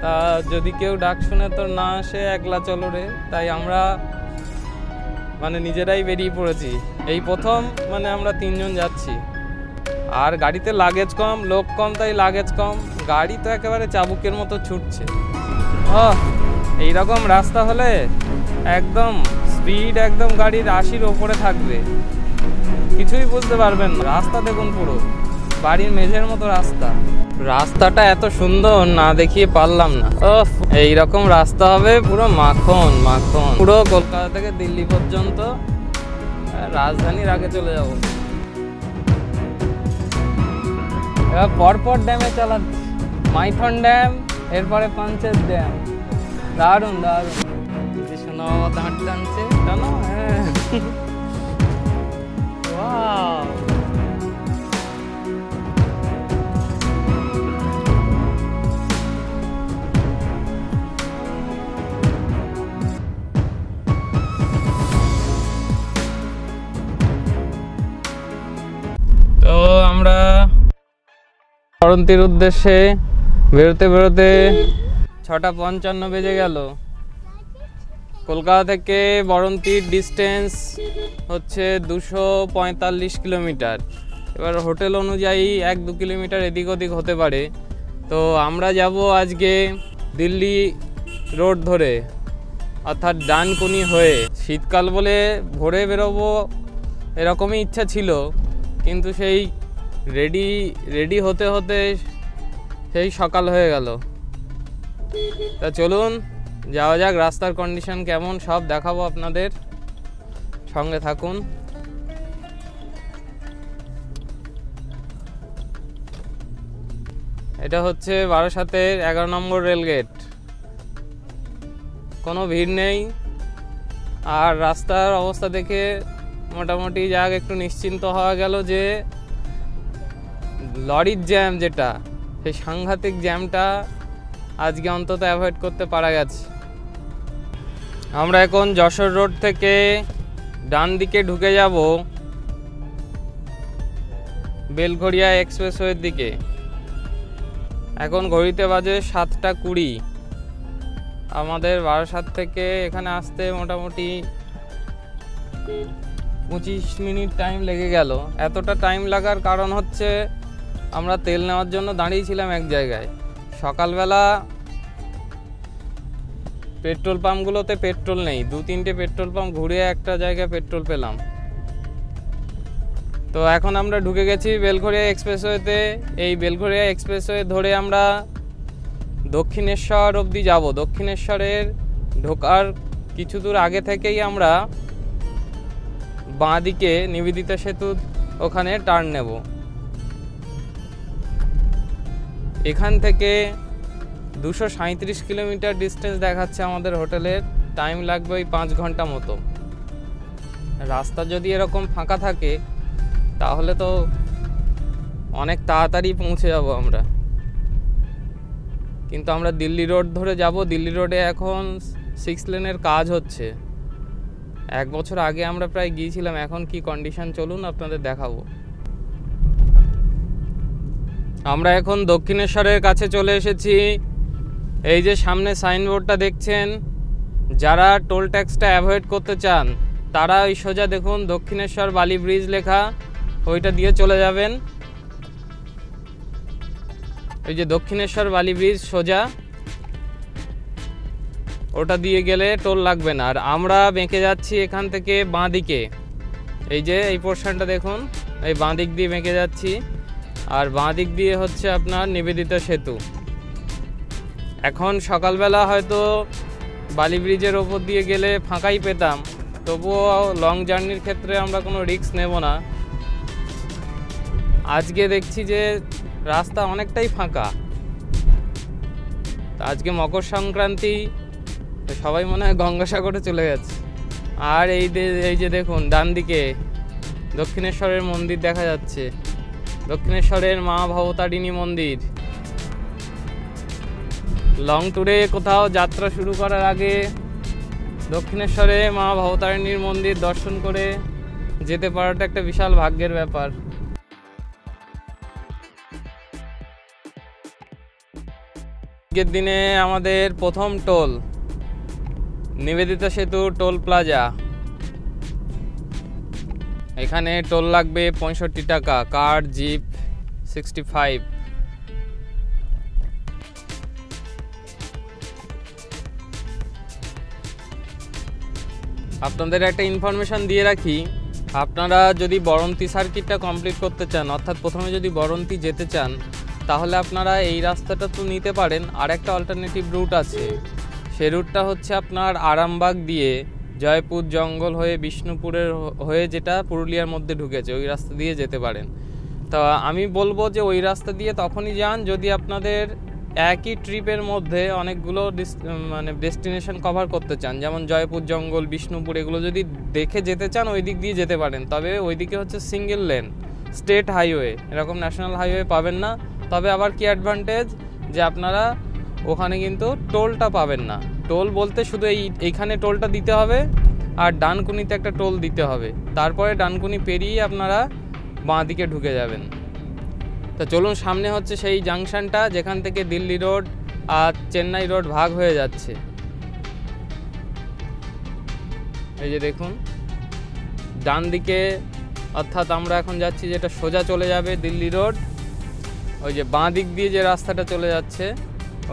তা যদি কেউ ডাক শুনে তো না আসে, একলা চলো রে। তাই আমরা মানে নিজেরাই বেরিয়ে পড়েছি। এই প্রথম মানে আমরা 3 জন যাচ্ছি। আর গাড়িতে লাগেজ কম, লোক কম, তাই লাগেজ কম। গাড়ি তো একেবারে চাবুকের মতো ছুটছে। এইরকম রাস্তা হলে একদম স্পিড একদম গাড়ির 80-র ওপরে থাকবে, কিছুই বুঝতে পারবেন না। রাস্তা দেখুন, পুরো বাড়ির মেঝের মতো রাস্তা। রাস্তাটা এত সুন্দর না দেখিয়ে পারলাম না। এইরকম রাস্তা হবে পুরো মাখন মাখন, পুরো কলকাতা থেকে দিল্লি পর্যন্ত রাজধানীর আগে চলে যাব। এবার পরপর ড্যামে চালাচ্ছি, মাইথন ড্যাম, এরপরে পাঞ্চেত ড্যাম। দারুণ দারুণ। সোনা বাবা দাঁড় টানছে, জানো? হ্যাঁ, তো আমরা করন্তির উদ্দেশ্যে বেরোতে বেরোতে 6:55 বেজে গেল। কলকাতা থেকে বরন্তির ডিস্টেন্স হচ্ছে 245 কিলোমিটার। এবার হোটেল অনুযায়ী 1-2 কিলোমিটার এদিক ওদিক হতে পারে। তো আমরা যাব আজকে দিল্লি রোড ধরে, অর্থাৎ ডানকুনি হয়ে। শীতকাল বলে ভোরে বেরোবো এরকমই ইচ্ছা ছিল, কিন্তু সেই রেডি হতে হতে সেই সকাল হয়ে গেল। তা চলুন যাওয়া যাক। রাস্তার কন্ডিশন কেমন সব দেখাবো আপনাদের, সঙ্গে থাকুন। এটা হচ্ছে বারাসাতের 11 নম্বর রেলগেট। কোনো ভিড় নেই, আর রাস্তার অবস্থা দেখে মোটামুটি যাক একটু নিশ্চিন্ত হওয়া গেল যে লরির জ্যাম, যেটা সেই সাংঘাতিক জ্যামটা আজকে অন্তত অ্যাভয়েড করতে পারা গেছে। আমরা এখন যশোর রোড থেকে ডান দিকে ঢুকে যাব বেলঘরিয়া এক্সপ্রেসওয়ের দিকে। এখন ঘড়িতে বাজে 7:20। আমাদের বারাসাত থেকে এখানে আসতে মোটামুটি 25 মিনিট টাইম লেগে গেল। এতটা টাইম লাগার কারণ হচ্ছে আমরা তেল নেওয়ার জন্য দাঁড়িয়েছিলাম এক জায়গায়। সকালবেলা পেট্রোল পাম্পগুলোতে পেট্রোল নেই, 2-3টে পেট্রোল পাম্প ঘুরে একটা জায়গায় পেট্রোল পেলাম। তো এখন আমরা ঢুকে গেছি বেলঘরিয়া এক্সপ্রেসওয়েতে। এই বেলঘরিয়া এক্সপ্রেসওয়ে ধরে আমরা দক্ষিণেশ্বর অবধি যাব। দক্ষিণেশ্বরের ঢোকার কিছু দূর আগে থেকেই আমরা বাঁ দিকে নিবেদিতা সেতু ওখানে টার্ন নেব। এখান থেকে 237 কিলোমিটার ডিস্টেন্স দেখাচ্ছে আমাদের হোটেলের। টাইম লাগবে ওই 5 ঘন্টা মতো। রাস্তা যদি এরকম ফাঁকা থাকে তাহলে তো অনেক তাড়াতাড়ি পৌঁছে যাব আমরা। কিন্তু আমরা দিল্লি রোড ধরে যাব। দিল্লি রোডে এখন 6 লেনের কাজ হচ্ছে। 1 বছর আগে আমরা প্রায় গিয়েছিলাম, এখন কি কন্ডিশন চলুন আপনাদের দেখাবো। আমরা এখন দক্ষিণেশ্বরের কাছে চলে এসেছি। এই যে সামনে সাইনবোর্ডটা দেখছেন, যারা টোল ট্যাক্সটা অ্যাভয়েড করতে চান তারা ওই সোজা দেখুন দক্ষিণেশ্বর বালি ব্রিজ লেখা, ওইটা দিয়ে চলে যাবেন। ওই যে দক্ষিণেশ্বর বালি ব্রিজ সোজা, ওটা দিয়ে গেলে টোল লাগবে না। আর আমরা বেঁকে যাচ্ছি এখান থেকে বাঁ দিকে। এই যে এই পোর্শনটা দেখুন, এই বাঁ দিক দিয়ে বেঁকে যাচ্ছি। আর বাঁ দিক দিয়ে হচ্ছে আপনার নিবেদিতা সেতু। এখন সকালবেলা হয়তো বালি ব্রিজের ওপর দিয়ে গেলে ফাঁকাই পেতাম, তবুও লং জার্নির ক্ষেত্রে আমরা কোনো রিস্ক নেব না। আজকে দেখছি যে রাস্তা অনেকটাই ফাঁকা। আজকে মকর সংক্রান্তি, সবাই মনে হয় গঙ্গাসাগরে চলে গেছে। আর এই যে দেখুন ডান দিকে দক্ষিণেশ্বরের মন্দির দেখা যাচ্ছে, দক্ষিণেশ্বরের মা ভবতারিণী মন্দির। লং ট্যুরে কোথাও যাত্রা শুরু করার আগে দক্ষিণেশ্বরে মা ভবতারিণীর মন্দির দর্শন করে যেতে পারাটা একটা বিশাল ভাগ্যের ব্যাপার। আজকের দিনে আমাদের প্রথম টোল নিবেদিতা সেতু টোল প্লাজা। এখানে টোল লাগবে 65 টাকা, কার জিপ 65। আপনাদের একটা ইনফরমেশন দিয়ে রাখি, আপনারা যদি বরন্তি সার্কিটটা কমপ্লিট করতে চান, অর্থাৎ প্রথমে যদি বরন্তি যেতে চান, তাহলে আপনারা এই রাস্তাটা তো নিতে পারেন। আর একটা অল্টারনেটিভ রুট আছে, সে রুটটা হচ্ছে আপনার আরামবাগ দিয়ে জয়পুর জঙ্গল হয়ে বিষ্ণুপুরের হয়ে, যেটা পুরুলিয়ার মধ্যে ঢুকেছে, ওই রাস্তা দিয়ে যেতে পারেন। তো আমি বলবো যে ওই রাস্তা দিয়ে তখনই যান যদি আপনাদের একই ট্রিপের মধ্যে অনেকগুলো মানে ডেস্টিনেশন কভার করতে চান, যেমন জয়পুর জঙ্গল, বিষ্ণুপুর, এগুলো যদি দেখে যেতে চান ওই দিক দিয়ে যেতে পারেন। তবে ওই দিকে হচ্ছে সিঙ্গেল লেন স্টেট হাইওয়ে, এরকম ন্যাশনাল হাইওয়ে পাবেন না। তবে আবার কি অ্যাডভান্টেজ যে আপনারা ওখানে কিন্তু টোলটা পাবেন না। টোল বলতে শুধু এইখানে টোলটা দিতে হবে আর ডানকুনিতে একটা টোল দিতে হবে, তারপরে ডানকুনি পেরিয়ে আপনারা বাঁ দিকে ঢুকে যাবেন। তো চলুন, সামনে হচ্ছে সেই জাংশনটা যেখান থেকে দিল্লি রোড আর চেন্নাই রোড ভাগ হয়ে যাচ্ছে। এই যে দেখুন ডান দিকে, অর্থাৎ আমরা এখন যাচ্ছি যেটা সোজা চলে যাবে দিল্লি রোড। ওই যে বাঁ দিক দিয়ে যে রাস্তাটা চলে যাচ্ছে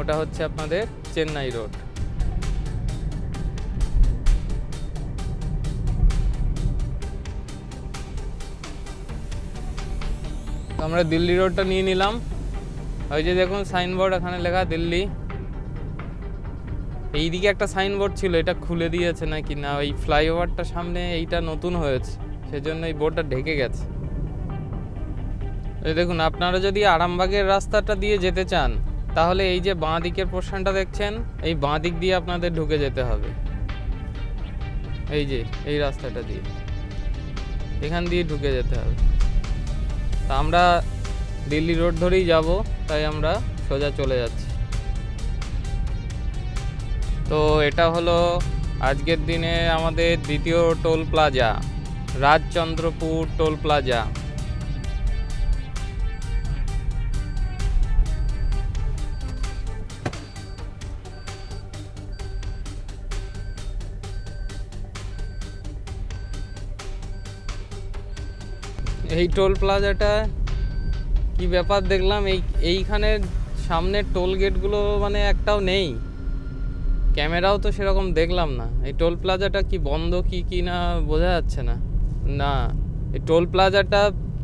ওটা হচ্ছে আপনাদের চেন্নাই রোড। আমরা দিল্লি রোডটা নিয়ে নিলাম। ওই যে দেখুন সাইনবোর্ড, এখানে লেখা দিল্লি। এইদিকে একটা সাইনবোর্ড ছিল, এটা খুলে দিয়েছে নাকি না, ওই ফ্লাইওভারটা সামনে এইটা নতুন হয়েছে, সেজন্য এই বোর্ডটা ঢেকে গেছে। এই দেখুন, আপনারা যদি আরামবাগের রাস্তাটা দিয়ে যেতে চান তাহলে এই যে বাঁ দিকের পোর্শনটা দেখছেন, এই বাঁ দিক দিয়ে আপনাদের ঢুকে যেতে হবে। এই যে এই রাস্তাটা দিয়ে, এখান দিয়ে ঢুকে যেতে হবে। তা আমরা দিল্লি রোড ধরেই যাব, তাই আমরা সোজা চলে যাচ্ছি। তো এটা হলো আজকের দিনে আমাদের দ্বিতীয় toll plaza, Rajchandrapur toll plaza. এই টোল প্লাজাটা কি ব্যাপার দেখলাম, এইখানে সামনে টোল গেটগুলো মানে একটাও নেই, ক্যামেরাও তো সেরকম দেখলাম না। এই টোল প্লাজাটা কি বন্ধ কি না বোঝা যাচ্ছে না। না, এই টোল প্লাজাটা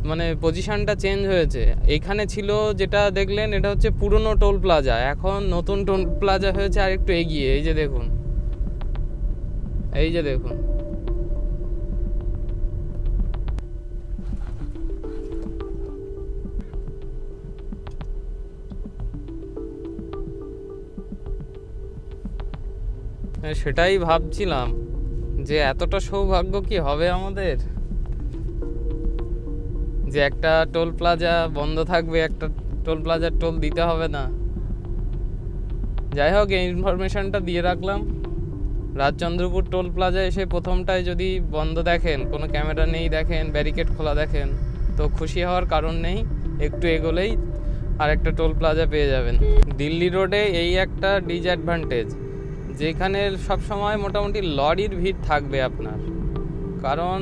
মানে পজিশনটা চেঞ্জ হয়েছে। এইখানে ছিল যেটা দেখলেন, এটা হচ্ছে পুরনো টোল প্লাজা, এখন নতুন টোল প্লাজা হয়েছে আর একটু এগিয়ে। এই যে দেখুন, এই যে দেখুন, সেটাই ভাবছিলাম যে এতটা সৌভাগ্য কি হবে আমাদের, যে একটা টোল প্লাজা বন্ধ থাকবে, একটা টোল প্লাজার টোল দিতে হবে না। যাই হোক, এই ইনফরমেশনটা দিয়ে রাখলাম। রাজচন্দ্রপুর টোল প্লাজা এসে প্রথমটায় যদি বন্ধ দেখেন, কোনো ক্যামেরা নেই দেখেন, ব্যারিকেড খোলা দেখেন, তো খুশি হওয়ার কারণ নেই, একটু এগোলেই আর একটা টোল প্লাজা পেয়ে যাবেন। দিল্লি রোডে এই একটা ডিসঅ্যাডভান্টেজ, যেখানে সবসময় মোটামুটি লরির ভিড় থাকবে আপনার, কারণ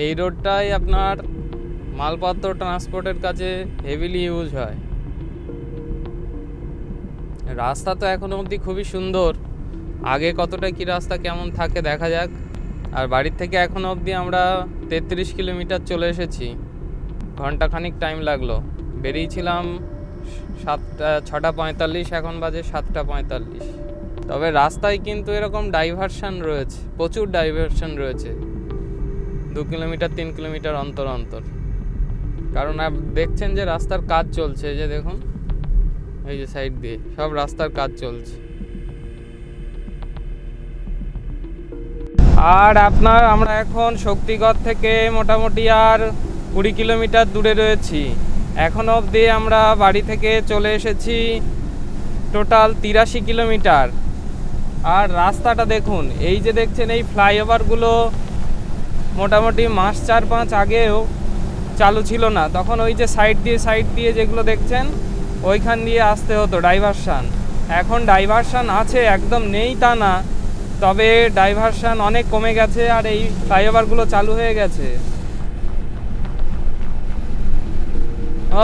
এই রোডটাই আপনার মালপত্র ট্রান্সপোর্টের কাছে হেভিলি ইউজ হয়। রাস্তা তো এখনো অবধি খুবই সুন্দর, আগে কতটা কি রাস্তা কেমন থাকে দেখা যাক। আর বাড়ির থেকে এখনো অবধি আমরা 33 কিলোমিটার চলে এসেছি, ঘন্টাখানিক টাইম লাগলো। বেরিয়েছিলাম 6:45, এখন বাজে 7:45। তবে রাস্তায় কিন্তু এরকম ডাইভারশন রয়েছে, প্রচুর ডাইভারশন রয়েছে, 2 কিলোমিটার 3 কিলোমিটার অন্তর অন্তর। কারণ দেখছেন যে রাস্তার কাজ চলছে, যে দেখুন এই যে সাইড দিয়ে সব রাস্তার কাজ চলছে। আর আমরা এখন শক্তিগড় থেকে মোটামুটি আর 20 কিলোমিটার দূরে রয়েছি। এখন অবধি আমরা বাড়ি থেকে চলে এসেছি টোটাল 83 কিলোমিটার। আর রাস্তাটা দেখুন, এই যে দেখছেন এই ফ্লাইওভারগুলো মোটামুটি মাস 4-5 আগেও চালু ছিল না, তখন ওই যে সাইড দিয়ে যেগুলো দেখছেন ওইখান দিয়ে আসতে হতো ডাইভারশান। এখন ডাইভারশান আছে, একদম নেই তা না, তবে ডাইভারশান অনেক কমে গেছে আর এই ফ্লাইওভারগুলো চালু হয়ে গেছে।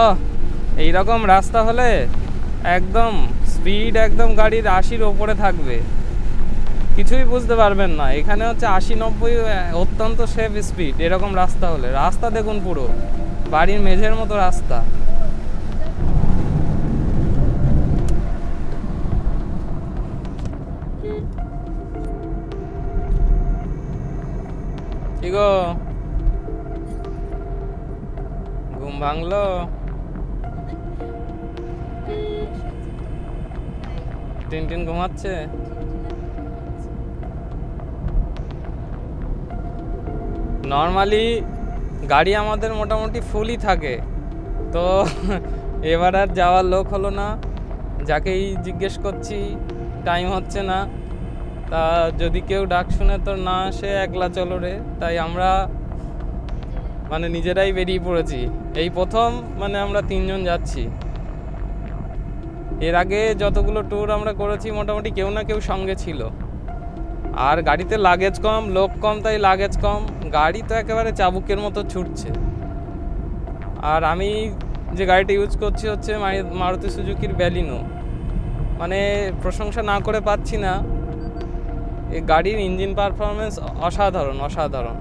ও এইরকম রাস্তা হলে একদম স্পিড একদম গাড়ির 80-র ওপরে থাকবে, কিছুই বুঝতে পারবেন না। এখানে হচ্ছে 80-90 অত্যন্ত সেফ স্পিড এরকম রাস্তা হলে। রাস্তা দেখুন পুরো বাড়ির মেঝের মতো রাস্তা। কি গো, ঘুম ভাঙলো? টিনটিন ঘুমাচ্ছে? নর্মালি গাড়ি আমাদের মোটামুটি ফুলই থাকে, তো এবার আর যাওয়ার লোক হলো না। যাকেই জিজ্ঞেস করছি টাইম হচ্ছে না, তা যদি কেউ ডাক শুনে তো না আসে, একলা চলো রে। তাই আমরা মানে নিজেরাই বেরিয়ে পড়েছি। এই প্রথম মানে আমরা 3 জন যাচ্ছি। এর আগে যতগুলো ট্যুর আমরা করেছি মোটামুটি কেউ না কেউ সঙ্গে ছিল। আর গাড়িতে লাগেজ কম, লোক কম, তাই লাগেজ কম। গাড়ি তো একেবারে চাবুকের মতো ছুটছে। আর আমি যে গাড়িটা ইউজ করছি হচ্ছে মারুতি সুজুকির ব্যালিনো। মানে প্রশংসা না করে পাচ্ছি না, এই গাড়ির ইঞ্জিন পারফরমেন্স অসাধারণ অসাধারণ।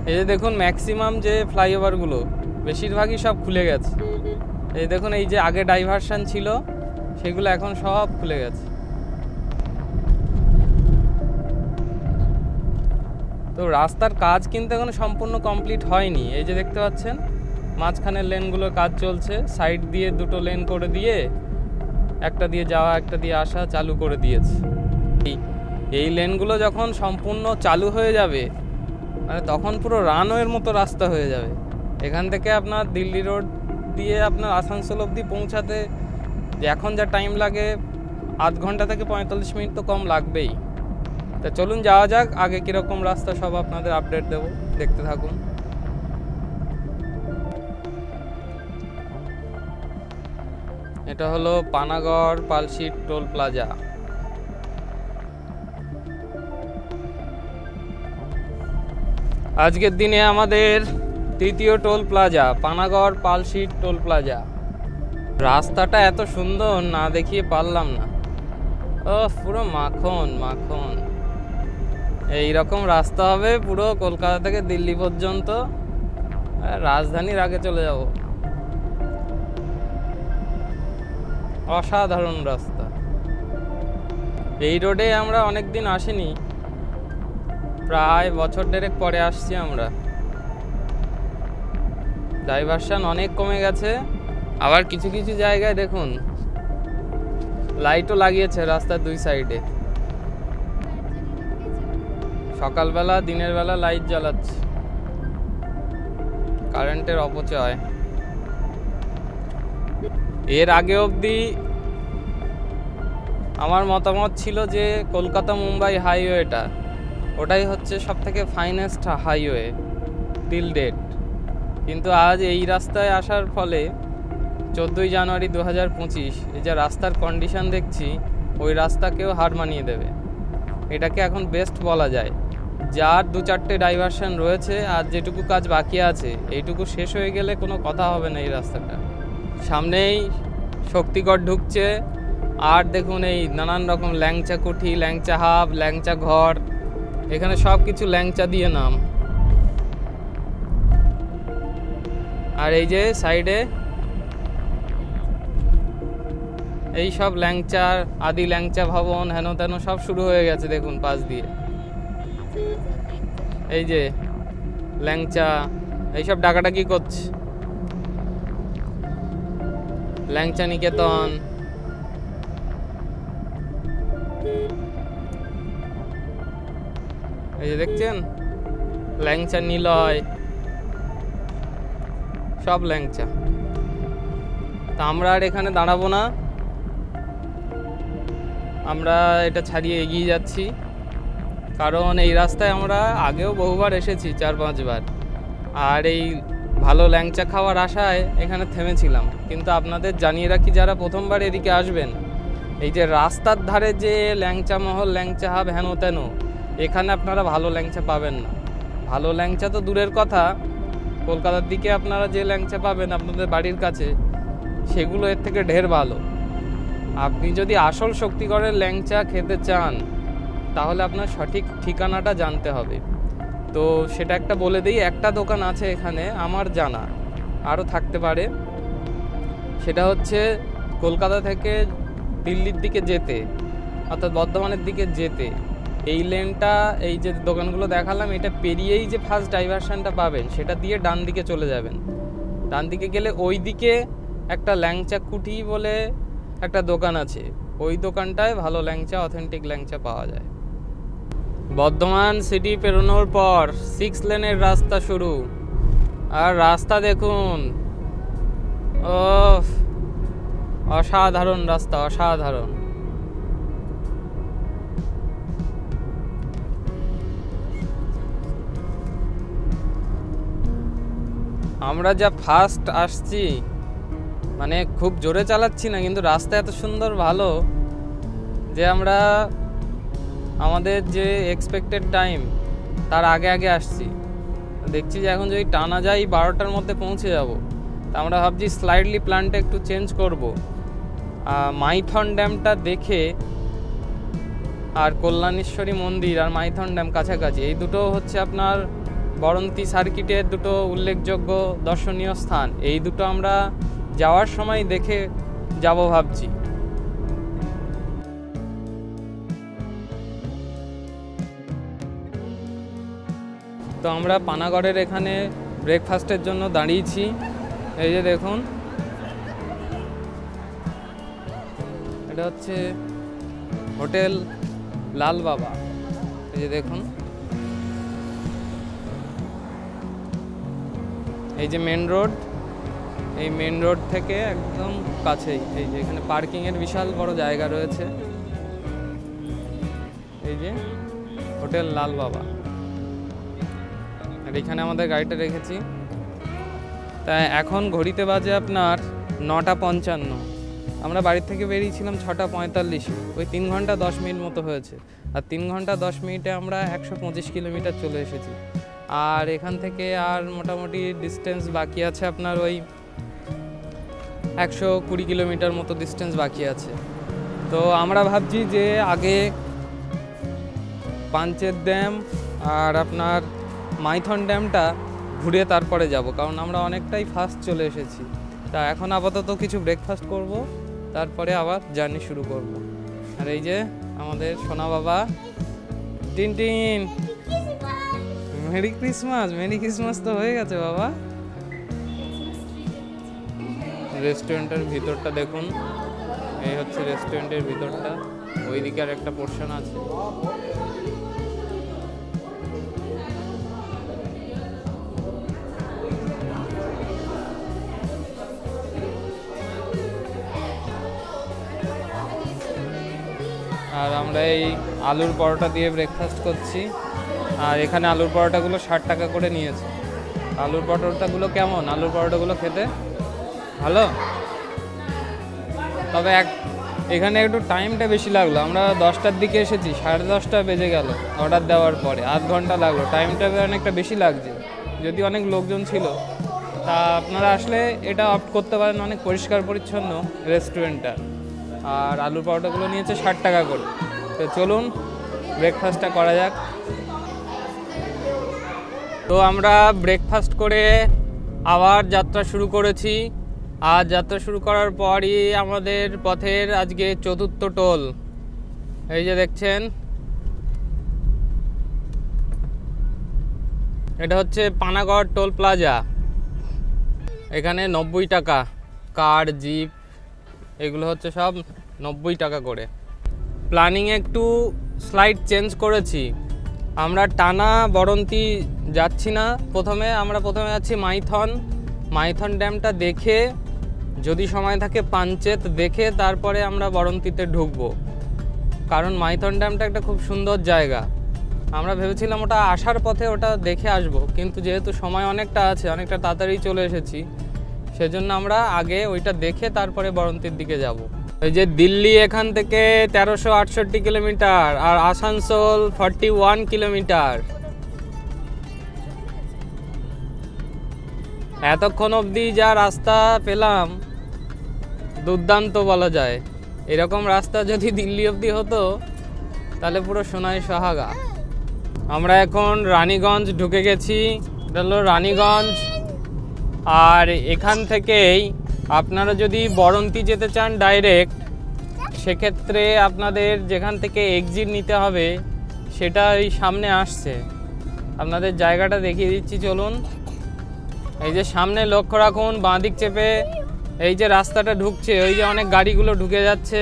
এই যে দেখুন ম্যাক্সিমাম যে ফ্লাইওভারগুলো বেশিরভাগই সব খুলে গেছে। এই দেখুন, এই যে আগে ডাইভারশন ছিল সেগুলো এখন সব খুলে গেছে। তো রাস্তার কাজ কিন্তু এখন সম্পূর্ণ কমপ্লিট হয়নি। এই যে দেখতে পাচ্ছেন মাঝখানের লেনগুলোর কাজ চলছে, সাইড দিয়ে 2টো লেন করে দিয়ে একটা দিয়ে যাওয়া একটা দিয়ে আসা চালু করে দিয়েছে। এই লেনগুলো যখন সম্পূর্ণ চালু হয়ে যাবে মানে তখন পুরো রানওয়ের মতো রাস্তা হয়ে যাবে। এখান থেকে আপনার দিল্লি রোড দিয়ে আপনার আসানসোল অবধি পৌঁছাতে যে এখন যা টাইম লাগে, আধ ঘন্টা থেকে 45 মিনিট তো কম লাগবেই। তা চলুন যাওয়া যাক, আগে কীরকম রাস্তা সব আপনাদের আপডেট দেবো, দেখতে থাকুন। এটা হলো পানাগড় পালশিট টোল প্লাজা। আজকের দিনে আমাদের 3য় toll plaza, Panagarh Palsit toll plaza. রাস্তাটা এত সুন্দর, না দেখিয়ে পারলাম না। ও পুরো মাখন মাখন। এইরকম রাস্তা হবে পুরো কলকাতা থেকে দিল্লি পর্যন্ত, রাজধানীর আগে চলে যাব। অসাধারণ রাস্তা। এই রোডে আমরা অনেক দিন আসিনি, প্রায় বছর 1.5 পরে আসছি আমরা। ডাইভারশন অনেক কমে গেছে। আবার কিছু কিছু জায়গায় দেখুন লাইটও লাগিয়েছে রাস্তার 2 সাইডে। সকালবেলা দিনের বেলা লাইট জ্বালাচ্ছে, কারেন্টের অপচয়। এর আগে অবধি আমার মতামত ছিল যে কলকাতা মুম্বাই হাইওয়েটা ওটাই হচ্ছে সব থেকে ফাইনেস্ট হাইওয়ে টিল ডেট। কিন্তু আজ এই রাস্তায় আসার ফলে 14ই জানুয়ারি 2025 এই যে রাস্তার কন্ডিশন দেখছি, ওই রাস্তাকেও হার মানিয়ে দেবে। এটাকে এখন বেস্ট বলা যায়। যার 2-4টে ডাইভারশন রয়েছে আর যেটুকু কাজ বাকি আছে এইটুকু শেষ হয়ে গেলে কোনো কথা হবে না এই রাস্তাটা। সামনেই শক্তিগড় ঢুকছে, আর দেখুন এই নানান রকম ল্যাংচা কুঠি, ল্যাংচা হাব, ল্যাংচা ঘর, এখানে সব কিছু ল্যাংচা দিয়ে নাম। আর এই যে সাইডে এই সব ল্যাংচার আদি ল্যাংচা ভবন হেন তেন সব শুরু হয়ে গেছে দেখুন পাশ দিয়ে। এই যে ল্যাংচা এইসব ডাকাডাকি করছে, ল্যাংচা নিকেতন। এই যে দেখছেন ল্যাংচা নিলয়, সব ল্যাংচা। তা আমরা আর এখানে দাঁড়াবো না, আমরা এটা ছাড়িয়ে এগিয়ে যাচ্ছি। কারণ এই রাস্তায় আমরা আগেও বহুবার এসেছি, 4-5 বার। আর এই ভালো ল্যাংচা খাওয়ার আশায় এখানে থেমেছিলাম। কিন্তু আপনাদের জানিয়ে রাখি, যারা প্রথমবার এদিকে আসবেন, এই যে রাস্তার ধারে যে ল্যাংচা মহল, ল্যাংচা হাব, হেন তেন, এখানে আপনারা ভালো ল্যাংচা পাবেন না। ভালো ল্যাংচা তো দূরের কথা, কলকাতার দিকে আপনারা যে ল্যাংচা পাবেন আপনাদের বাড়ির কাছে, সেগুলো এর থেকে ঢের ভালো। আপনি যদি আসল শক্তিগড়ের ল্যাংচা খেতে চান তাহলে আপনার সঠিক ঠিকানাটা জানতে হবে। তো সেটা একটা বলে দিই, একটা দোকান আছে এখানে আমার জানা, আরও থাকতে পারে। সেটা হচ্ছে কলকাতা থেকে দিল্লির দিকে যেতে, অর্থাৎ বর্ধমানের দিকে যেতে, এই লেনটা, এই যে দোকানগুলো দেখালাম, এটা পেরিয়েই যে ফার্স্ট ডাইভারশনটা পাবেন সেটা দিয়ে ডান দিকে চলে যাবেন। ডান দিকে গেলে ওই দিকে একটা ল্যাংচা কুঠি বলে একটা দোকান আছে, ওই দোকানটায় ভালো ল্যাংচা, অথেন্টিক ল্যাংচা পাওয়া যায়। বর্ধমান সিটি পেরোনোর পর 6 লেনের রাস্তা শুরু, আর রাস্তা দেখুন, ও অসাধারণ রাস্তা, অসাধারণ। আমরা যা ফাস্ট আসছি, মানে খুব জোরে চালাচ্ছি না, কিন্তু রাস্তা এত সুন্দর ভালো যে আমরা আমাদের যে এক্সপেক্টেড টাইম তার আগে আগে আসছি। দেখছি যে এখন যদি টানা যাই 12টার মধ্যে পৌঁছে যাব। তা আমরা ভাবছি স্লাইডলি প্ল্যানটা একটু চেঞ্জ করব। মাইথন ড্যামটা দেখে, আর কল্যাণেশ্বরী মন্দির আর মাইথন ড্যাম কাছাকাছি, এই দুটো হচ্ছে আপনার বরন্তী সার্কিটের দুটো উল্লেখযোগ্য দর্শনীয় স্থান। এই দুটো আমরা যাওয়ার সময় দেখে যাব ভাবছি। তো আমরা পানাগড়ের এখানে ব্রেকফাস্টের জন্য দাঁড়িয়েছি। এই যে দেখুন, এটা হচ্ছে হোটেল লাল বাবা। এই যে দেখুন, এই যে মেন রোড, এই মেন রোড থেকে একদম কাছেই এই যে এখানে পার্কিংয়ের বিশাল বড় জায়গা রয়েছে। এই যে হোটেল লাল বাবা, আর এখানে আমাদের গাড়িটা রেখেছি। তাই এখন ঘড়িতে বাজে আপনার 9:55। আমরা বাড়ির থেকে বেরিয়েছিলাম 6:45, ওই 3 ঘন্টা 10 মিনিট মতো হয়েছে। আর 3 ঘন্টা 10 মিনিটে আমরা 125 কিলোমিটার চলে এসেছি। আর এখান থেকে আর মোটামুটি ডিস্টেন্স বাকি আছে আপনার ওই 120 কিলোমিটার মতো ডিস্টেন্স বাকি আছে। তো আমরা ভাবছি যে আগে পাঞ্চেত ড্যাম আর আপনার মাইথন ড্যামটা ঘুরে তারপরে যাব, কারণ আমরা অনেকটাই ফাস্ট চলে এসেছি। তা এখন আপাতত কিছু ব্রেকফাস্ট করব, তারপরে আবার জার্নি শুরু করব। আর এই যে আমাদের সোনা বাবা Tintin, merry Christmas. Merry Christmas তো হয়ে গেছে বাবা। রেস্টুরেন্টের ভিতরটা দেখুন, এই হচ্ছে রেস্টুরেন্টের ভিতরটা, ওইদিকে আর একটা পোর্শন আছে। আর আমরা এই আলুর পরোটা দিয়ে ব্রেকফাস্ট করছি। আর এখানে আলুর পরোটাগুলো 60 টাকা করে নিয়েছে। আলুর পরোটাগুলো কেমন? আলুর পরোটাগুলো খেতে ভালো, তবে এখানে একটু টাইমটা বেশি লাগলো। আমরা 10টার দিকে এসেছি, 10:30 বেজে গেল অর্ডার দেওয়ার পরে, আধ ঘন্টা লাগলো। টাইমটা অনেকটা বেশি লাগছে, যদি অনেক লোকজন ছিল। তা আপনারা আসলে এটা অপ্ট করতে পারেন, অনেক পরিষ্কার পরিচ্ছন্ন রেস্টুরেন্টটা। আর আলুর পরোটাগুলো নিয়েছে 60 টাকা করে। তো চলুন ব্রেকফাস্টটা করা যাক। তো আমরা ব্রেকফাস্ট করে আবার যাত্রা শুরু করেছি। আর যাত্রা শুরু করার পরই আমাদের পথের আজকে 4র্থ টোল। এই যে দেখছেন, এটা হচ্ছে পানাগড় টোল প্লাজা। এখানে 90 টাকা, কার, জিপ এগুলো হচ্ছে সব 90 টাকা করে। প্ল্যানিং একটু স্লাইড চেঞ্জ করেছি। আমরা টানা বরন্তী যাচ্ছি না, আমরা প্রথমে যাচ্ছি মাইথন ড্যামটা দেখে, যদি সময় থাকে পাঞ্চেত দেখে তারপরে আমরা বরন্তীতে ঢুকবো। কারণ মাইথন ড্যামটা একটা খুব সুন্দর জায়গা। আমরা ভেবেছিলাম ওটা আসার পথে ওটা দেখে আসব, কিন্তু যেহেতু সময় অনেকটা আছে, অনেকটা তাড়াতাড়ি চলে এসেছি, সেজন্য আমরা আগে ওইটা দেখে তারপরে বরন্তির দিকে যাব। এই যে দিল্লি এখান থেকে 1368 কিলোমিটার আর আসানসোল 41 কিলোমিটার। এতক্ষণ অবধি যা রাস্তা পেলাম দুর্দান্ত বলা যায়। এরকম রাস্তা যদি দিল্লি অবধি হতো তাহলে পুরো সোনায় সোহাগা। আমরা এখন রানীগঞ্জ ঢুকে গেছি, এটা হলো রানীগঞ্জ। আর এখান থেকেই আপনারা যদি বরন্তি যেতে চান ডাইরেক্ট, সেক্ষেত্রে আপনাদের যেখান থেকে এক্সিট নিতে হবে সেটা এই সামনে আসছে। আপনাদের জায়গাটা দেখিয়ে দিচ্ছি, চলুন। এই যে সামনে লক্ষ্য রাখুন, বাঁ দিক চেপে এই যে রাস্তাটা ঢুকছে, ওই যে অনেক গাড়িগুলো ঢুকে যাচ্ছে,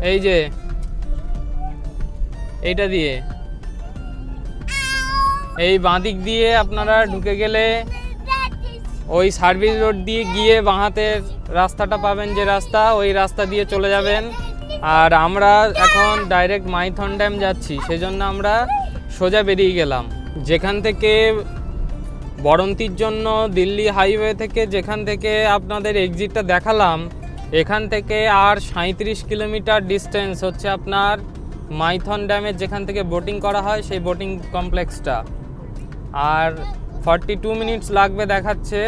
এই যে এইটা দিয়ে, এই বাঁ দিক দিয়ে আপনারা ঢুকে গেলে ওই সার্ভিস রোড দিয়ে গিয়ে বাঁ হাতের রাস্তাটা পাবেন, যে রাস্তা, ওই রাস্তা দিয়ে চলে যাবেন। আর আমরা এখন ডাইরেক্ট মাইথন ড্যাম যাচ্ছি, সেজন্য আমরা সোজা বেরিয়ে গেলাম। যেখান থেকে বরন্তির জন্য দিল্লি হাইওয়ে থেকে যেখান থেকে আপনাদের এক্সিটটা দেখালাম, এখান থেকে আর 37 কিলোমিটার ডিস্টেন্স হচ্ছে আপনার মাইথন ড্যামের যেখান থেকে বোটিং করা হয় সেই বোটিং কমপ্লেক্সটা। আর 42 মিনিটস লাগবে দেখাচ্ছে।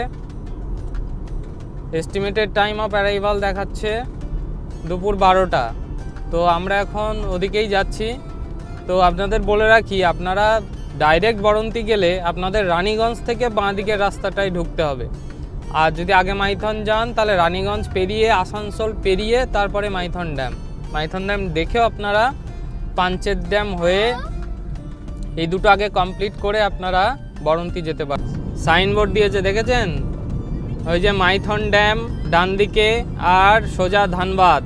এস্টিমেটেড টাইম অফ অ্যারাইভাল দেখাচ্ছে দুপুর 12টা। তো আমরা এখন ওদিকেই যাচ্ছি। তো আপনাদের বলে রাখি, আপনারা ডাইরেক্ট বরন্তি গেলে আপনাদের রানীগঞ্জ থেকে বাঁ দিকের রাস্তাটাই ঢুকতে হবে। আর যদি আগে মাইথন যান তাহলে রানীগঞ্জ পেরিয়ে আসানসোল পেরিয়ে তারপরে মাইথন ড্যাম। মাইথন ড্যাম দেখেও আপনারা পাঞ্চেত ড্যাম হয়ে এই দুটো আগে কমপ্লিট করে আপনারা বরন্তি যেতে পারেন। সাইনবোর্ড দিয়েছে দেখেছেন, ওই যে মাইথন ড্যাম ডান দিকে আর সোজা ধানবাদ।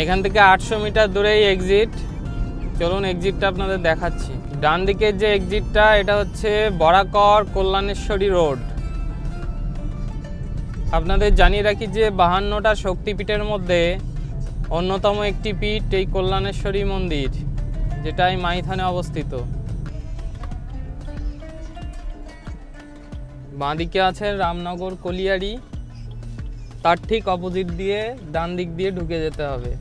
এখান থেকে 800 মিটার দূরেই এক্সিট। চলুন এক্সিটটা আপনাদের দেখাচ্ছি। ডান দিকের যে এক্সিটটা, এটা হচ্ছে বরাকর কল্যাণেশ্বরী রোড। আপনাদের জানিয়ে রাখি যে 52টা শক্তিপীঠের মধ্যে অন্যতম একটি পীঠ এই কল্যাণেশ্বরী মন্দির, যেটা এই মাইথনে অবস্থিত। বাঁদিকে আছে রামনগর কলিয়ারি, তার ঠিক অপোজিট দিয়ে ডান দিক দিয়ে ঢুকে যেতে হবে।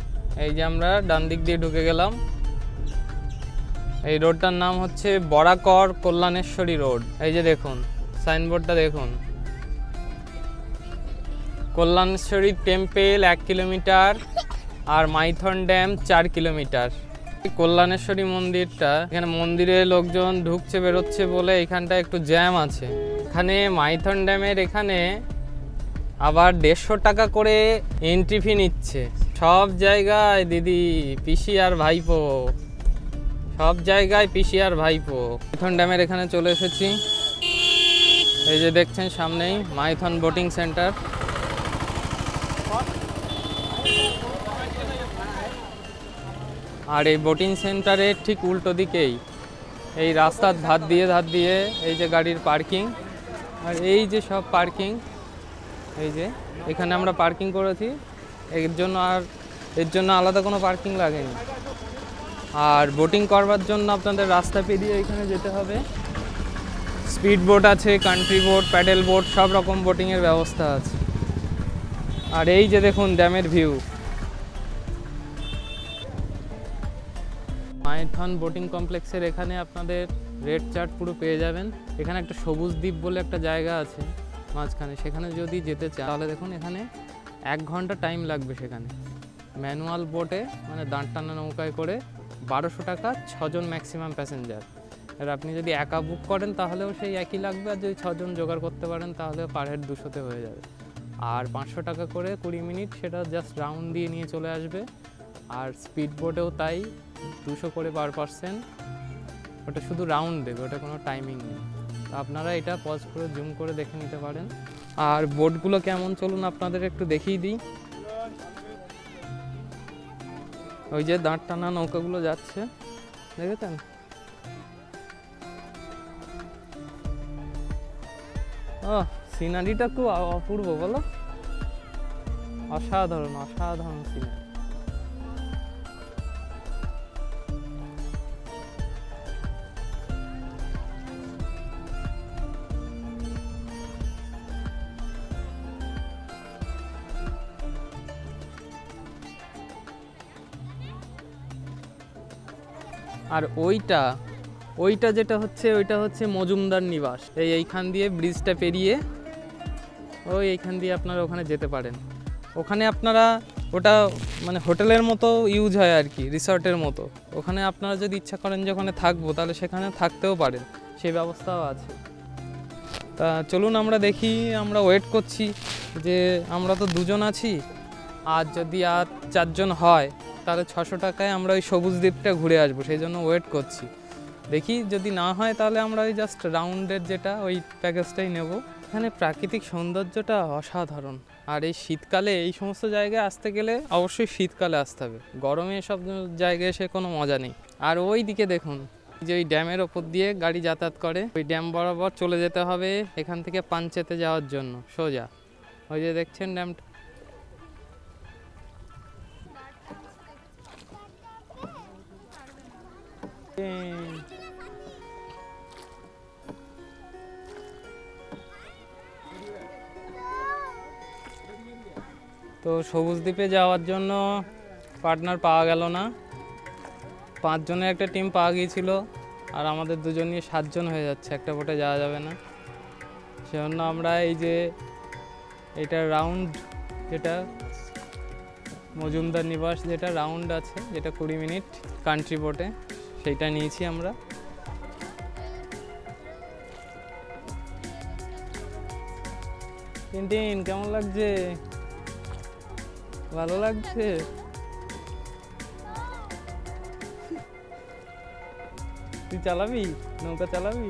এই যে আমরা ডান দিক দিয়ে ঢুকে গেলাম। এই রোডটার নাম হচ্ছে বরাকর কল্যাণেশ্বরী রোড। এই যে দেখুন সাইনবোর্ডটা দেখুন, কল্যাণেশ্বরী টেম্পল 1 কিলোমিটার আর মাইথন ড্যাম 4 কিলোমিটার। কল্যাণেশ্বরী মন্দিরটা, এখানে মন্দিরে লোকজন ঢুকছে বেরোচ্ছে বলে এখানটা একটু জ্যাম আছে। এখানে মাইথন ড্যামের এখানে আবার 150 টাকা করে এন্ট্রি ফি নিচ্ছে। সব জায়গায় দিদি পিসি আর ভাইপো, সব জায়গায় পিসি আর ভাইপো। মাইথন ড্যামের এখানে চলে এসেছি। এই যে দেখছেন সামনেই মাইথন বোটিং সেন্টার। আর এই বোটিং সেন্টারের ঠিক উল্টো দিকেই এই রাস্তার ধার দিয়ে এই যে গাড়ির পার্কিং, আর এই যে সব পার্কিং, এই যে এখানে আমরা পার্কিং করেছি। এর জন্য আলাদা কোনো পার্কিং লাগেনি। আর বোটিং করবার জন্য আপনাদের রাস্তা পেরিয়ে এখানে যেতে হবে। স্পিড বোট আছে, কান্ট্রি বোট, প্যাডেল বোট, সব রকম বোটিংয়ের ব্যবস্থা আছে। আর এই যে দেখুন ড্যামের ভিউ। মাইথন বোটিং কমপ্লেক্সের এখানে আপনাদের রেট চার্ট পুরো পেয়ে যাবেন। এখানে একটা সবুজ দ্বীপ বলে একটা জায়গা আছে মাঝখানে, সেখানে যদি যেতে চান তাহলে দেখুন এখানে 1 ঘন্টা টাইম লাগবে। সেখানে ম্যানুয়াল বোটে মানে দাঁড় টানা নৌকায় করে 1200 টাকা, 6 জন ম্যাক্সিমাম প্যাসেঞ্জার। আর আপনি যদি একা বুক করেন তাহলেও সেই একই লাগবে, আর যদি 6 জন জোগাড় করতে পারেন তাহলে পার হেড 200-তে হয়ে যাবে। আর 500 টাকা করে 20 মিনিট, সেটা জাস্ট রাউন্ড দিয়ে নিয়ে চলে আসবে। আর স্পিড বোটেও তাই, 200 করে পার পার্সন। ওটা শুধু রাউন্ড দেবে, ওটা কোনো টাইমিং নেই। তো আপনারা এটা পজ করে জুম করে দেখে নিতে পারেন। আর বোটগুলো কেমন চলুন আপনাদের একটু দেখিয়ে দিই। ওই যে দাঁড় টানা নৌকাগুলো যাচ্ছে, দেখেছেন? ও সিনারিটা খুব অপূর্ব, বলো, অসাধারণ অসাধারণ সিনারি। আর ওইটা ওইটা যেটা হচ্ছে ওইটা হচ্ছে মজুমদার নিবাস। এইখান দিয়ে ব্রিজটা পেরিয়ে এইখান দিয়ে আপনারা ওখানে যেতে পারেন। ওখানে আপনারা ওটা মানে হোটেলের মতো ইউজ হয় আর কি, রিসর্টের মতো। ওখানে আপনারা যদি ইচ্ছা করেন যে ওখানে থাকবো তাহলে সেখানে থাকতেও পারেন, সেই ব্যবস্থাও আছে। তা চলুন আমরা দেখি, আমরা ওয়েট করছি যে আমরা তো দুজন আছি, আর যদি আর 4 জন হয় তাহলে 600 টাকায় আমরা ওই সবুজ দ্বীপটা ঘুরে আসবো, সেই জন্য ওয়েট করছি। দেখি যদি না হয় তাহলে আমরা ওই জাস্ট রাউন্ডের যেটা ওই প্যাকেজটাই নেব। এখানে প্রাকৃতিক সৌন্দর্যটা অসাধারণ। আর এই শীতকালে এই সমস্ত জায়গায় আসতে গেলে অবশ্যই শীতকালে আসতে হবে, গরমে এসব জায়গায় এসে কোনো মজা নেই। আর ওই দিকে দেখুন যে ওই ড্যামের ওপর দিয়ে গাড়ি যাতায়াত করে, ওই ড্যাম বরাবর চলে যেতে হবে এখান থেকে পাঞ্চেতে যাওয়ার জন্য সোজা। ওই যে দেখছেন ড্যামটা। তো সবুজ দ্বীপে যাওয়ার জন্য পার্টনার পাওয়া গেল না, 5 জনের একটা টিম পাওয়া গিয়েছিল, আর আমাদের দুজন নিয়ে 7 জন হয়ে যাচ্ছে, একটা বোটে যাওয়া যাবে না। সেজন্য আমরা এই যে এটা রাউন্ড, যেটা মজুমদার নিবাস যেটা রাউন্ড আছে, যেটা 20 মিনিট কান্ট্রি বোটে, সেইটা নিয়েছি আমরা। টিনটিন কেমন লাগছে? ভালো লাগছে? তুই চালাবি, নৌকা চালাবি?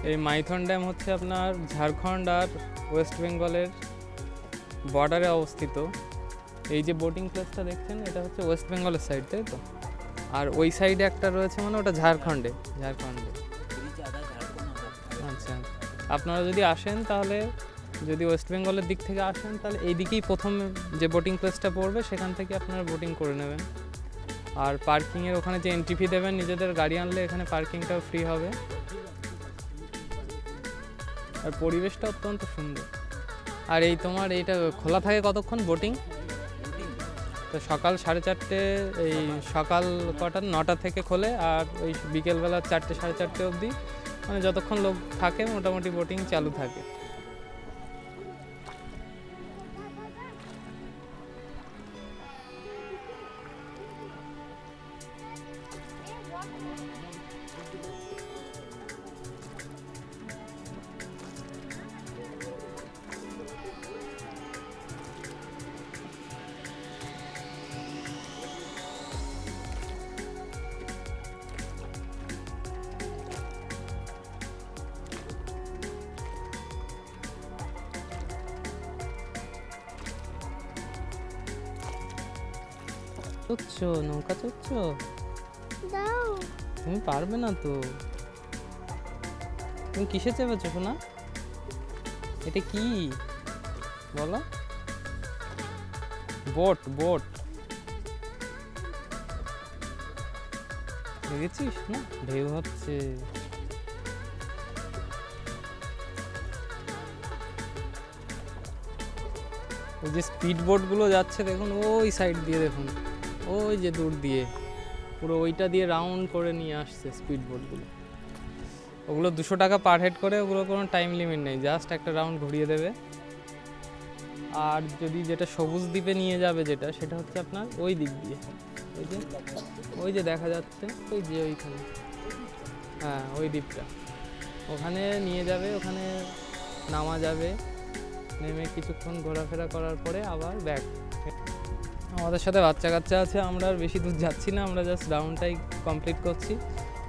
এই মাইথন ড্যাম হচ্ছে আপনার ঝাড়খণ্ড আর ওয়েস্ট বেঙ্গলের বর্ডারে অবস্থিত। এই যে বোটিং প্লেসটা দেখছেন এটা হচ্ছে ওয়েস্ট বেঙ্গলের সাইড, তাই তো? আর ওই সাইডে একটা রয়েছে মানে ওটা ঝাড়খণ্ডে। আচ্ছা, আপনারা যদি আসেন তাহলে, যদি ওয়েস্ট বেঙ্গলের দিক থেকে আসেন তাহলে এই দিকেই প্রথম যে বোটিং প্লেসটা পড়বে সেখান থেকে আপনারা বোটিং করে নেবেন। আর পার্কিংয়ের ওখানে যে এন্ট্রি ফি দেবেন, নিজেদের গাড়ি আনলে এখানে পার্কিংটাও ফ্রি হবে। আর পরিবেশটা অত্যন্ত সুন্দর। আর এই তোমার এইটা খোলা থাকে কতক্ষণ বোটিং? তো সকাল 4:30, এই সকাল কটা 9টা থেকে খোলে, আর ওই বিকেলবেলা 4টে 4:30 অবধি, মানে যতক্ষণ লোক থাকে মোটামুটি বোটিং চালু থাকে। চড়ছো, নৌকা চড়ছো? তুমি পারবে না তো। তুমি কিসে চেপেছো সোনা? এটা কি বলো? বোট। বোট দেখেছিস না, ঢেউ হচ্ছে। ওই যে স্পিড বোটগুলো যাচ্ছে দেখুন ওই সাইড দিয়ে, দেখুন ওই যে দূর দিয়ে পুরো ওইটা দিয়ে রাউন্ড করে নিয়ে আসছে স্পিড বোটগুলো। ওগুলো 200 টাকা পার হেড করে, ওগুলো কোনো টাইম লিমিট নেই, জাস্ট একটা রাউন্ড ঘুরিয়ে দেবে। আর যদি যেটা সবুজ দ্বীপে নিয়ে যাবে যেটা, সেটা হচ্ছে আপনার ওই দিক দিয়ে, ওই যে দেখা যাচ্ছে ওই যে ওইখানে, হ্যাঁ ওই দ্বীপটা, ওখানে নিয়ে যাবে। ওখানে নামা যাবে, নেমে কিছুক্ষণ ঘোরাফেরা করার পরে আবার ব্যাক। আমাদের সাথে বাচ্চা কাচ্চা আছে, আমরা আর বেশি দূর যাচ্ছি না, আমরা জাস্ট রাউন্ডটাই কমপ্লিট করছি।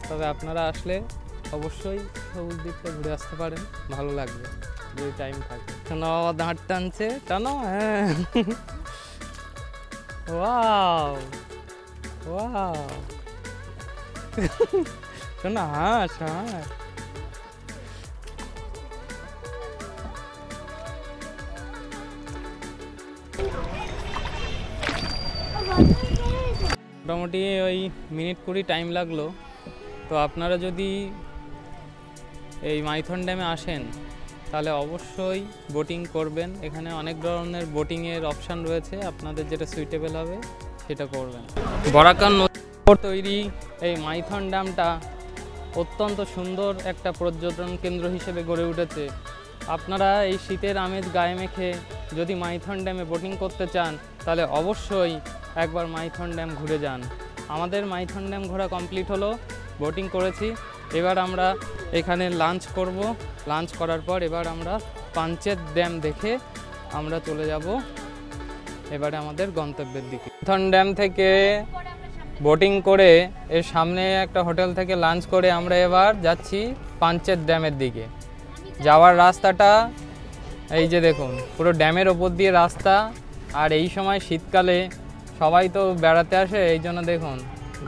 তবে আপনারা আসলে অবশ্যই সবুজ দ্বীপটা ঘুরে আসতে পারেন, ভালো লাগবে যদি টাইম থাকে। শোনো বাবা দাঁড় টানছে, টানো। হ্যাঁ, ওয়াও ওয়াও, শোনো হাস হাস। মোটামুটি ওই মিনিট 20 টাইম লাগলো। তো আপনারা যদি এই মাইথন ড্যামে আসেন তাহলে অবশ্যই বোটিং করবেন। এখানে অনেক ধরনের বোটিংয়ের অপশান রয়েছে, আপনাদের যেটা সুইটেবল হবে সেটা করবেন। বরাকার নদী তৈরি এই মাইথন ড্যামটা অত্যন্ত সুন্দর একটা পর্যটন কেন্দ্র হিসেবে গড়ে উঠেছে। আপনারা এই শীতের আমেজ গায়ে মেখে যদি মাইথন ড্যামে বোটিং করতে চান তাহলে অবশ্যই একবার মাইথন ড্যাম ঘুরে যান। আমাদের মাইথন ড্যাম ঘোরা কমপ্লিট হলো, বোটিং করেছি। এবার আমরা এখানে লাঞ্চ করব। লাঞ্চ করার পর এবার আমরা পাঞ্চেত ড্যাম দেখে আমরা চলে যাব এবারে আমাদের গন্তব্যের দিকে। মাইথন ড্যাম থেকে বোটিং করে এর সামনে একটা হোটেল থেকে লাঞ্চ করে আমরা এবার যাচ্ছি পাঞ্চেত ড্যামের দিকে। যাওয়ার রাস্তাটা এই যে দেখুন, পুরো ড্যামের ওপর দিয়ে রাস্তা। আর এই সময় শীতকালে সবাই তো বেড়াতে আসে, এই জন্য দেখুন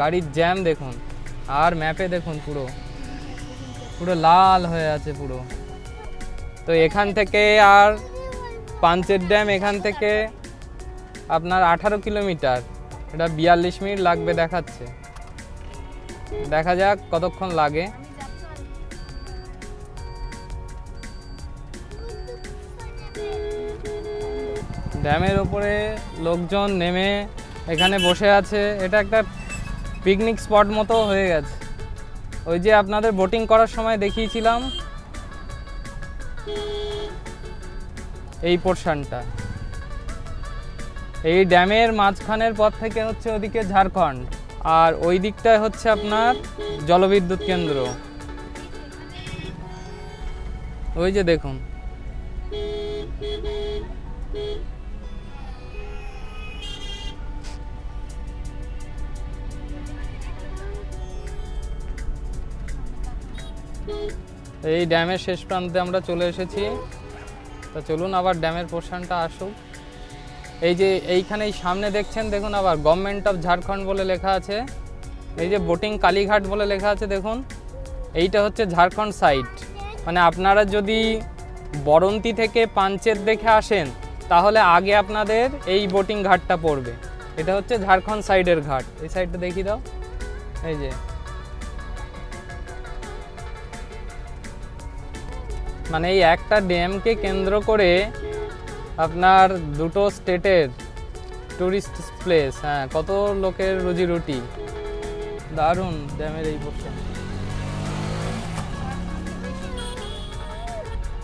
গাড়ির জ্যাম দেখুন। আর ম্যাপে দেখুন পুরো পুরো লাল হয়ে আছে পুরো। তো এখান থেকে আর পাঞ্চেত ড্যাম এখান থেকে আপনার 18 কিলোমিটার, এটা 42 মিনিট লাগবে দেখাচ্ছে। দেখা যাক কতক্ষণ লাগে। ড্যামের ওপরে লোকজন নেমে এখানে বসে আছে। এটা একটা পিকনিক স্পট মতো হয়ে গেছে। ওই যে আপনাদের বোটিং করার সময় দেখিয়েছিলাম এই পোর্শনটা, এই ড্যামের মাঝখানের পথ থেকে হচ্ছে ওদিকে ঝাড়খণ্ড, আর ওই দিকটায় হচ্ছে আপনার জলবিদ্যুৎ কেন্দ্র। ওই যে দেখুন এই ড্যামের শেষ প্রান্তে আমরা চলে এসেছি। তা চলুন আবার ড্যামের পোর্শনটা আসুক। এই যে এইখানেই সামনে দেখছেন, দেখুন আবার গভর্নমেন্ট অফ ঝাড়খণ্ড বলে লেখা আছে। এই যে বোটিং কালীঘাট বলে লেখা আছে দেখুন, এইটা হচ্ছে ঝাড়খণ্ড সাইড। মানে আপনারা যদি বরন্তি থেকে পাঞ্চেত দেখে আসেন তাহলে আগে আপনাদের এই বোটিং ঘাটটা পড়বে। এটা হচ্ছে ঝাড়খণ্ড সাইডের ঘাট। এই সাইডটা দেখিয়ে দাও। এই যে মানে এই একটা ড্যামকে কেন্দ্র করে আপনার দুটো স্টেটের টুরিস্ট প্লেস। হ্যাঁ, কত লোকের রুজি রুটি। দারুণ ড্যামের এই পোর্শন।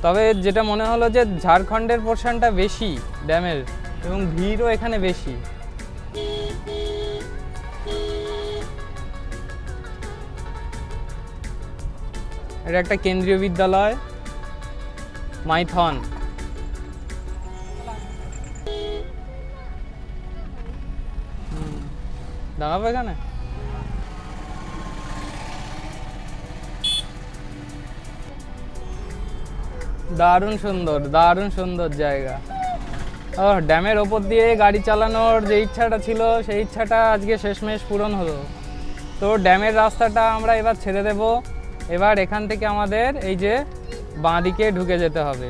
তবে যেটা মনে হলো যে ঝাড়খণ্ডের পোর্শনটা বেশি ড্যামের, এবং ভিড়ও এখানে বেশি। এটা একটা কেন্দ্রীয় বিদ্যালয় মাইথন। দাঁড়াবো এখানে। দারুণ সুন্দর, দারুণ সুন্দর জায়গা। ড্যামের ওপর দিয়ে গাড়ি চালানোর যে ইচ্ছাটা ছিল সেই ইচ্ছাটা আজকে শেষমেশ পূরণ হলো। তো ড্যামের রাস্তাটা আমরা এবার ছেড়ে দেব। এবার এখান থেকে আমাদের এই যে বাঁ দিকে ঢুকে যেতে হবে।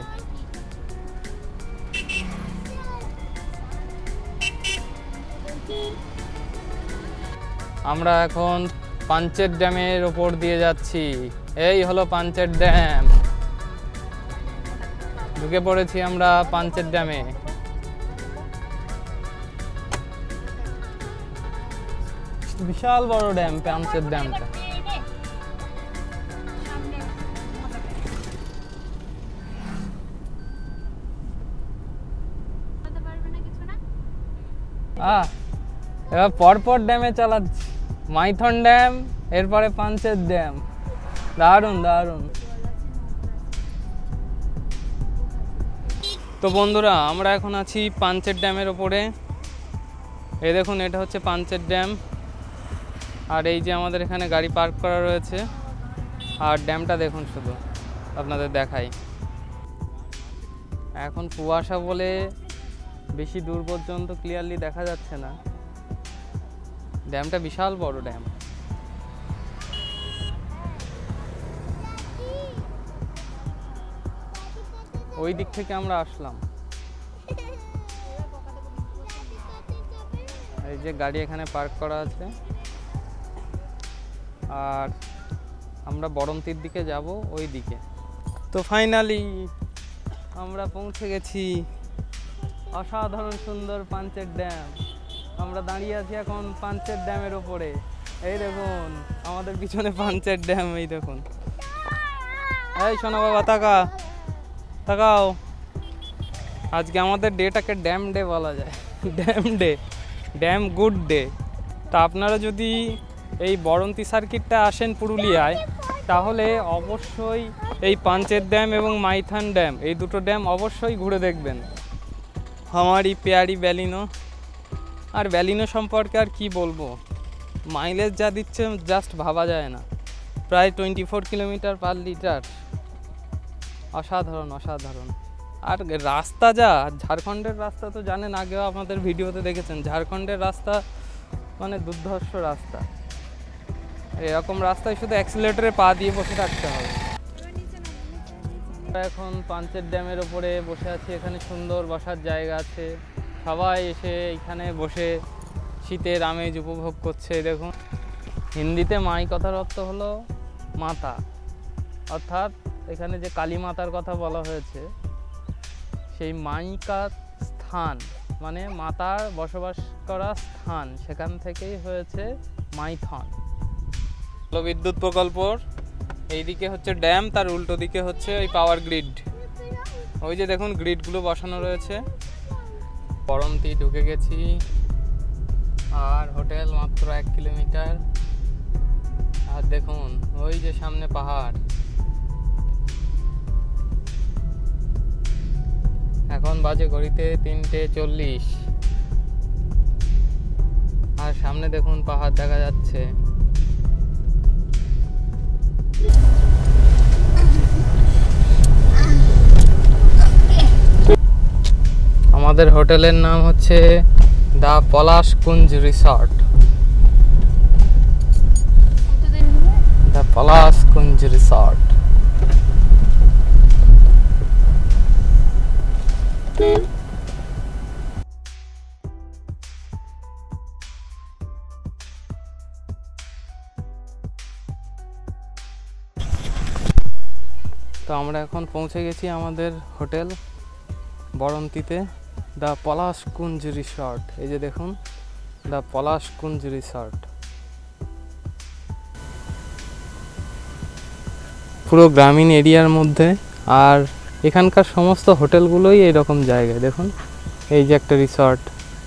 আমরা এখন পাঞ্চেত ড্যামের ওপর দিয়ে যাচ্ছি। এই হলো পাঞ্চেত ড্যাম। ঢুকে পড়েছি আমরা পাঞ্চেত ড্যামে। বিশাল বড় ড্যাম পাঞ্চেত ড্যামটা। এবার পরপর ড্যামে চালাচ্ছি। মাইথন ড্যাম, এরপরে পাঞ্চেত ড্যাম। দারুণ দারুণ। তো বন্ধুরা, আমরা এখন আছি পাঞ্চেত ড্যামের ওপরে। এই দেখুন, এটা হচ্ছে পাঞ্চেত ড্যাম। আর এই যে আমাদের এখানে গাড়ি পার্ক করা রয়েছে। আর ড্যামটা দেখুন, শুধু আপনাদের দেখাই। এখন কুয়াশা বলে বেশি দূর পর্যন্ত ক্লিয়ারলি দেখা যাচ্ছে না। ড্যামটা বিশাল বড় ড্যাম। ওই দিক থেকে আমরা আসলাম। এই যে গাড়ি এখানে পার্ক করা আছে। আর আমরা বরন্তির দিকে যাব, ওই দিকে। তো ফাইনালি আমরা পৌঁছে গেছি অসাধারণ সুন্দর পাঞ্চের ড্যাম। আমরা দাঁড়িয়ে আছি এখন পাঞ্চের ড্যামের ওপরে। এই দেখুন আমাদের পিছনে পাঞ্চের ড্যাম, এই দেখুন। এই শোনো বাবা, তাকাও। আজকে আমাদের ডেটাকে ড্যাম ডে বলা যায়, damn day, damn good day. তা আপনারা যদি এই বরন্তী সার্কিটটা আসেন পুরুলিয়ায়, তাহলে অবশ্যই এই পাঞ্চের ড্যাম এবং মাইথান ড্যাম, এই দুটো ড্যাম অবশ্যই ঘুরে দেখবেন। আমারই পেয়ারি ব্যালিনো। আর ব্যালিনো সম্পর্কে আর কি বলবো, মাইলেজ যা দিচ্ছে জাস্ট ভাবা যায় না। প্রায় 24 কিলোমিটার পার লিটার। অসাধারণ। আর রাস্তা যা, ঝাড়খণ্ডের রাস্তা তো জানেন, আগেও আমাদের ভিডিওতে দেখেছেন, ঝাড়খণ্ডের রাস্তা মানে দুর্ধর্ষ রাস্তা। এরকম রাস্তায় শুধু অ্যাক্সিলেটরে পা দিয়ে বসে থাকতে হবে। এখন পাঞ্চের ড্যামের ওপরে বসে আছি। এখানে সুন্দর বসার জায়গা আছে, সবাই এসে এখানে বসে শীতের আমেজ উপভোগ করছে। দেখুন, হিন্দিতে মাই কথার অর্থ হলো মাতা, অর্থাৎ এখানে যে কালী মাতার কথা বলা হয়েছে, সেই মাইকা স্থান মানে মাতার বসবাস করা স্থান, সেখান থেকেই হয়েছে মাইথন। জলবিদ্যুৎ প্রকল্পর এইদিকে হচ্ছে ড্যাম, তার উল্টো দিকে হচ্ছে ওই পাওয়ার গ্রিড। ওই যে দেখুন গ্রিডগুলো বসানো রয়েছে। বরন্তী ঢুকে গেছি, আর হোটেল মাত্র 1 কিলোমিটার। আর দেখুন ওই যে সামনে পাহাড়। এখন বাজে ঘড়িতে 3:40, আর সামনে দেখুন পাহাড় দেখা যাচ্ছে। আমাদের হোটেলের নাম হচ্ছে the Palashkunja resort. The Palashkunja resort. তো আমরা এখন পৌঁছে গেছি আমাদের হোটেল বরন্তীতে, দ্য পলাশকুঞ্জ রিসর্ট। এই যে দেখুন, দ্য পলাশকুঞ্জ রিসর্ট। পুরো গ্রামীণ এরিয়ার মধ্যে, আর এখানকার সমস্ত হোটেলগুলোই এইরকম জায়গায়। দেখুন এই যে একটা রিসর্ট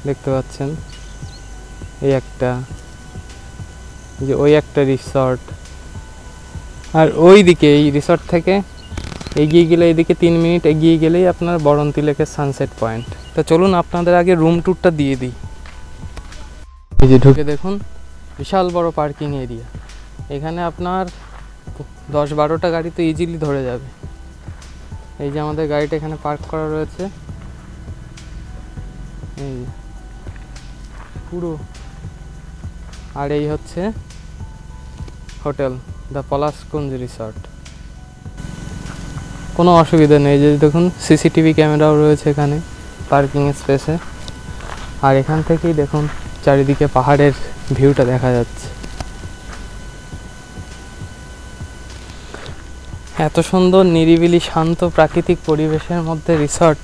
দেখতে পাচ্ছেন, এই একটা, যে ওই একটা রিসর্ট। আর ওই দিকে এই রিসর্ট থেকে এগিয়ে গেলে, এইদিকে 3 মিনিট এগিয়ে গেলেই আপনার বরন্তী লেকের সানসেট পয়েন্ট। তো চলুন আপনাদের আগে রুম ট্যুরটা দিয়ে দিই। এই যে ঢুকে দেখুন বিশাল বড় পার্কিং এরিয়া। এখানে আপনার 10-12টা গাড়ি তো ইজিলি ধরে যাবে। এই যে আমাদের গাড়িটা এখানে পার্ক করা রয়েছে, এই পুরো। আর এই হচ্ছে হোটেল দ্য পলাশকুঞ্জ রিসর্ট। কোনো অসুবিধা নেই। যে দেখুন সিসিটিভি ক্যামেরাও রয়েছে এখানে পার্কিং স্পেসে। আর এখান থেকেই দেখুন চারিদিকে পাহাড়ের ভিউটা দেখা যাচ্ছে। এত সুন্দর নিরিবিলি শান্ত প্রাকৃতিক পরিবেশের মধ্যে রিসর্ট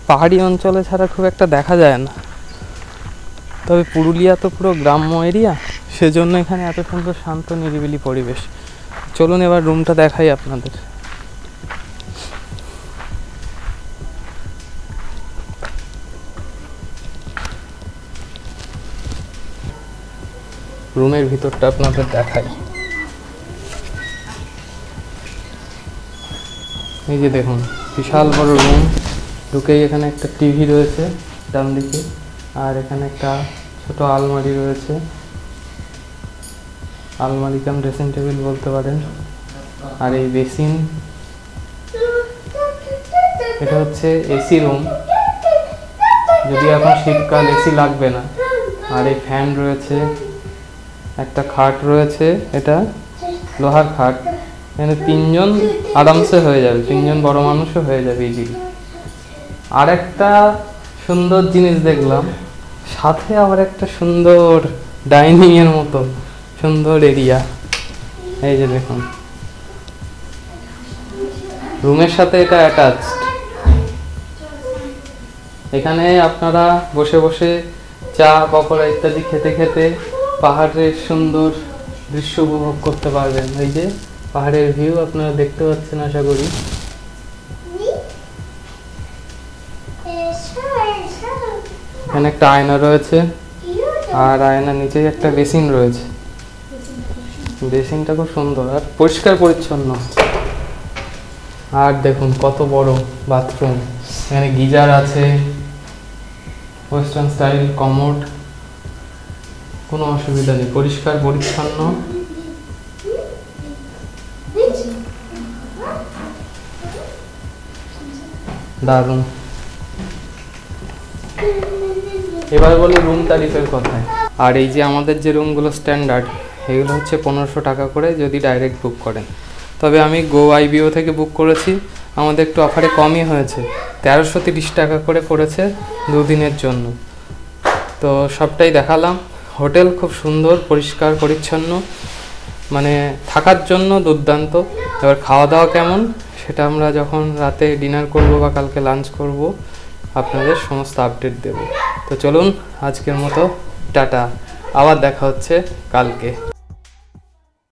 পাহাড়ি অঞ্চলে ছাড়া খুব একটা দেখা যায় না। তবে পুরুলিয়া তো পুরো গ্রাম্য এরিয়া, সেজন্য এখানে এত সুন্দর শান্ত নিরিবিলি পরিবেশ। চলুন এবার রুমটা দেখাই আপনাদের। রুমের ভিতরটা আপনাদের দেখাই। এই যে দেখুন বিশাল বড় রুম। ঢুকেই এখানে একটা টিভি রয়েছে ডান দিকে, আর এখানে একটা ছোট আলমারি রয়েছে। আলমারি কাম ড্রেসিং টেবিল বলতে পারেন। আর এই বেসিন, এটা হচ্ছে এসি রুম, যদি এখন শীতকাল এসি লাগবে না। আর এই ফ্যান রয়েছে, একটা খাট রয়েছে, এটা লোহার খাট। এখানে 3 জন আরামসে হয়ে যাবে, 3 জন বড় মানুষও হয়ে যাবে ইজিলি। আর একটা সুন্দর জিনিস দেখলাম, সাথে আবার একটা সুন্দর ডাইনিং এর মতো সুন্দর এরিয়া। এই যে দেখুন রুমের সাথে এটা অ্যাটাচড। এখানে আপনারা বসে বসে চা পকোড়া ইত্যাদি খেতে খেতে পাহাড়ের সুন্দর দৃশ্য উপভোগ করতে পারবেন। এই যে পাহাড়ের ভিউ আপনারা দেখতে পাচ্ছেন আশা করি। এখানে একটা আয়না রয়েছে আর আয়নার নিচেই একটা বেসিন রয়েছে। বেসিনটা খুব সুন্দর আর পরিষ্কার পরিচ্ছন্ন। আর দেখুন কত বড় বাথরুম, এখানে গিজার আছে, ওয়েস্টার্ন স্টাইল কমোড, কোনো অসুবিধা নেই, পরিষ্কার পরিচ্ছন্ন। দারুণ। এবার বলি রুম তারিফের কথায়। আর এই যে আমাদের যে রুমগুলো স্ট্যান্ডার্ড, এগুলো হচ্ছে 1500 টাকা করে যদি ডাইরেক্ট বুক করেন। তবে আমি GoIBO থেকে বুক করেছি, আমাদের একটু অফারে কমই হয়েছে, 1330 টাকা করে পড়েছে 2 দিনের জন্য। তো সবটাই দেখালাম। হোটেল খুব সুন্দর, পরিষ্কার পরিচ্ছন্ন, মানে থাকার জন্য দুর্দান্ত। এবার খাওয়া দাওয়া কেমন সেটা আমরা যখন রাতে ডিনার করব বা কালকে লাঞ্চ করব আপনাদের সমস্ত আপডেট দেব। তো চলুন আজকের মতো টাটা, আবার দেখা হচ্ছে কালকে।